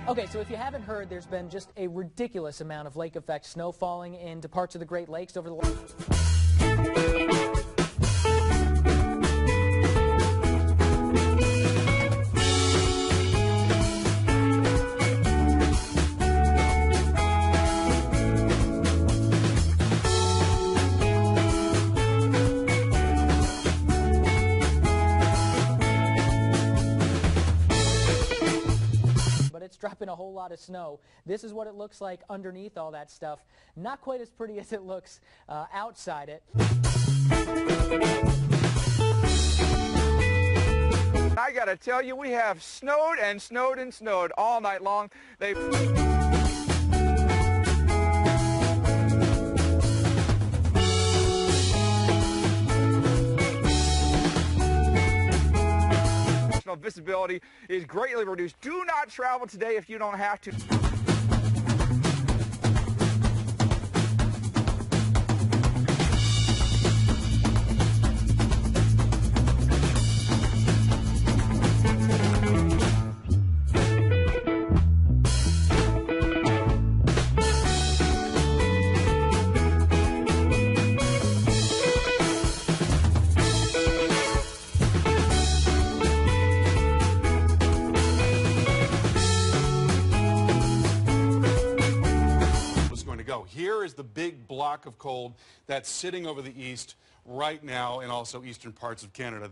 Okay, so if you haven't heard, there's been just a ridiculous amount of lake effect snow falling into parts of the Great Lakes over the It's dropping a whole lot of snow. This is what it looks like underneath all that stuff. Not quite as pretty as it looks outside it. I gotta tell you, we have snowed and snowed and snowed all night long. Visibility is greatly reduced. Do not travel today if you don't have to. Here is the big block of cold that's sitting over the east right now and also eastern parts of Canada.